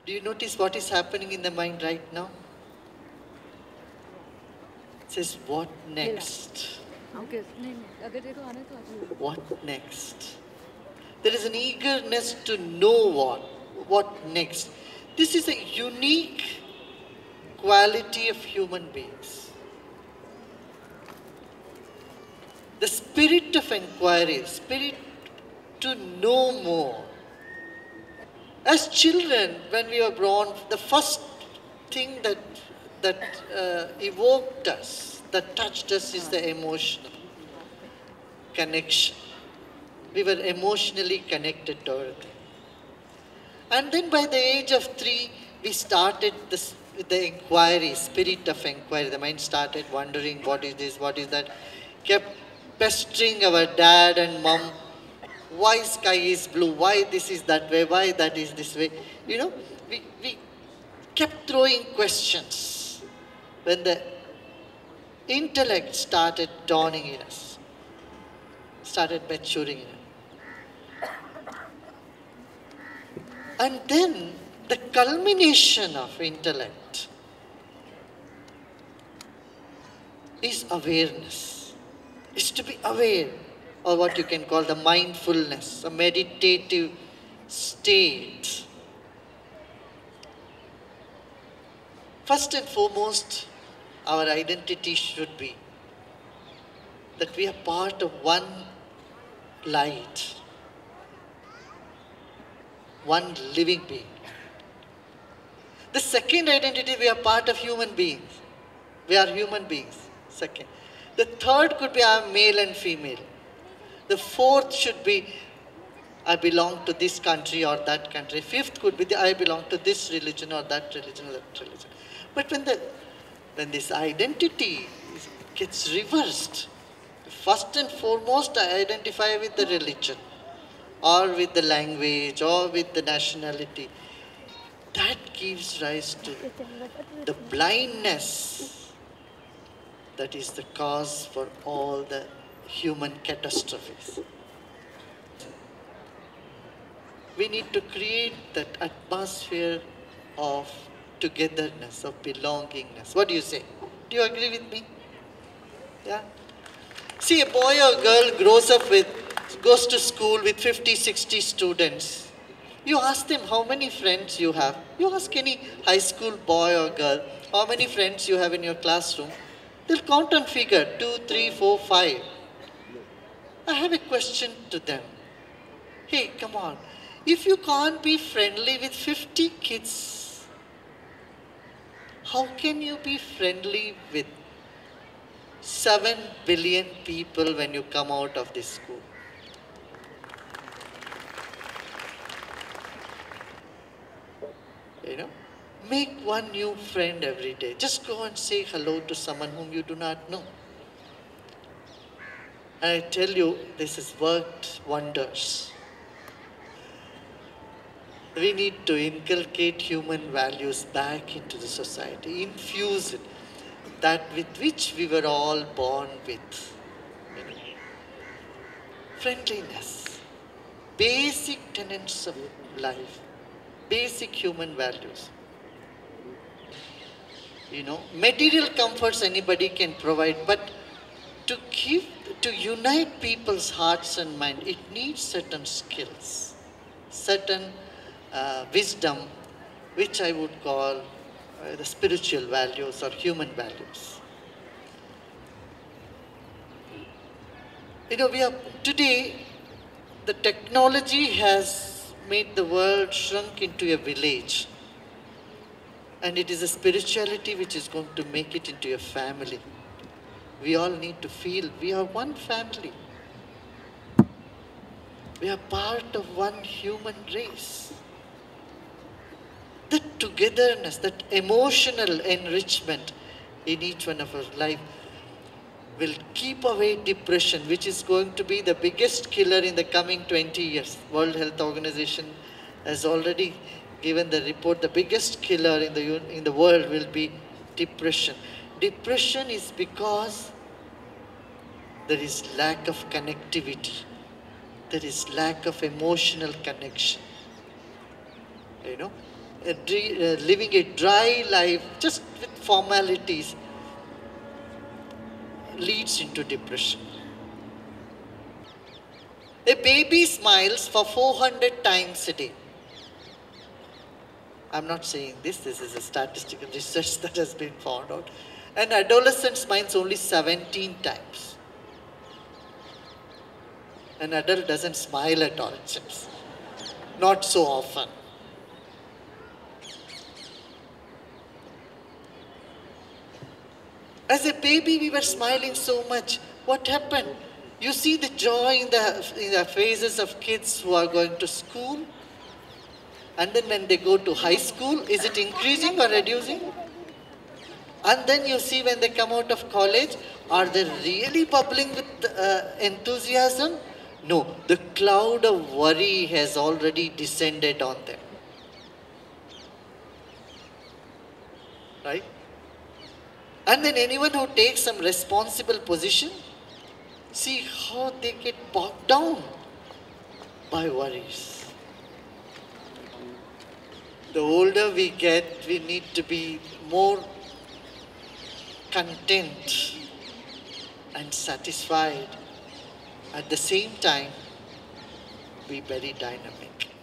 Do you notice what is happening in the mind right now? It says, what next? What next? There is an eagerness to know what next. This is a unique quality of human beings. The spirit of inquiry, spirit to know more. As children, when we were born, the first thing that evoked us, that touched us, is the emotional connection. We were emotionally connected to everything. And then by the age of 3, we started this, with the inquiry, spirit of inquiry. The mind started wondering, what is this, what is that? Kept pestering our dad and mom. Why sky is blue? Why this is that way? Why that is this way? You know, we kept throwing questions. When the intellect started dawning in us, started maturing in us. And then the culmination of intellect is awareness. Is to be aware, or what you can call the mindfulness, a meditative state. First and foremost, our identity should be that we are part of one light, one living being. The second identity, we are part of human beings. We are human beings, second. The third could be I am male and female. The fourth should be I belong to this country or that country. Fifth could be I belong to this religion or that religion or that religion. But when this identity gets reversed, first and foremost I identify with the religion or with the language or with the nationality. That gives rise to the blindness that is the cause for all the human catastrophes. We need to create that atmosphere of togetherness, of belongingness. What do you say? Do you agree with me? Yeah? See, a boy or girl goes to school with 50, 60 students. You ask them how many friends you have. You ask any high school boy or girl, how many friends you have in your classroom. They'll count and figure 2, 3, 4, 5. I have a question to them. Hey, come on. If you can't be friendly with 50 kids, how can you be friendly with 7 billion people when you come out of this school? You know, make one new friend every day. Just go and say hello to someone whom you do not know. And I tell you, this has worked wonders. We need to inculcate human values back into the society, infuse it, that with which we were all born with. You know, friendliness, basic tenets of life, basic human values. You know, material comforts anybody can provide, but to unite people's hearts and mind, it needs certain skills, certain wisdom, which I would call the spiritual values or human values. You know, today, the technology has made the world shrunk into a village. And it is a spirituality which is going to make it into a family. We all need to feel we are one family. We are part of one human race. That togetherness, that emotional enrichment in each one of our life will keep away depression, which is going to be the biggest killer in the coming 20 years. World Health Organization has already given the report, the biggest killer in the world will be depression. Depression is because there is lack of connectivity. There is lack of emotional connection. You know, living a dry life just with formalities leads into depression. A baby smiles for 400 times a day. I'm not saying this is a statistical research that has been found out. An adolescent smiles only 17 times. An adult doesn't smile at all, it seems. Not so often. As a baby, we were smiling so much. What happened? You see the joy in the faces of kids who are going to school. And then when they go to high school, is it increasing or reducing? And then you see when they come out of college, are they really bubbling with enthusiasm? No, the cloud of worry has already descended on them. Right? And then anyone who takes some responsible position, see how they get bogged down by worries. The older we get, we need to be more content and satisfied. At the same time, be very dynamic.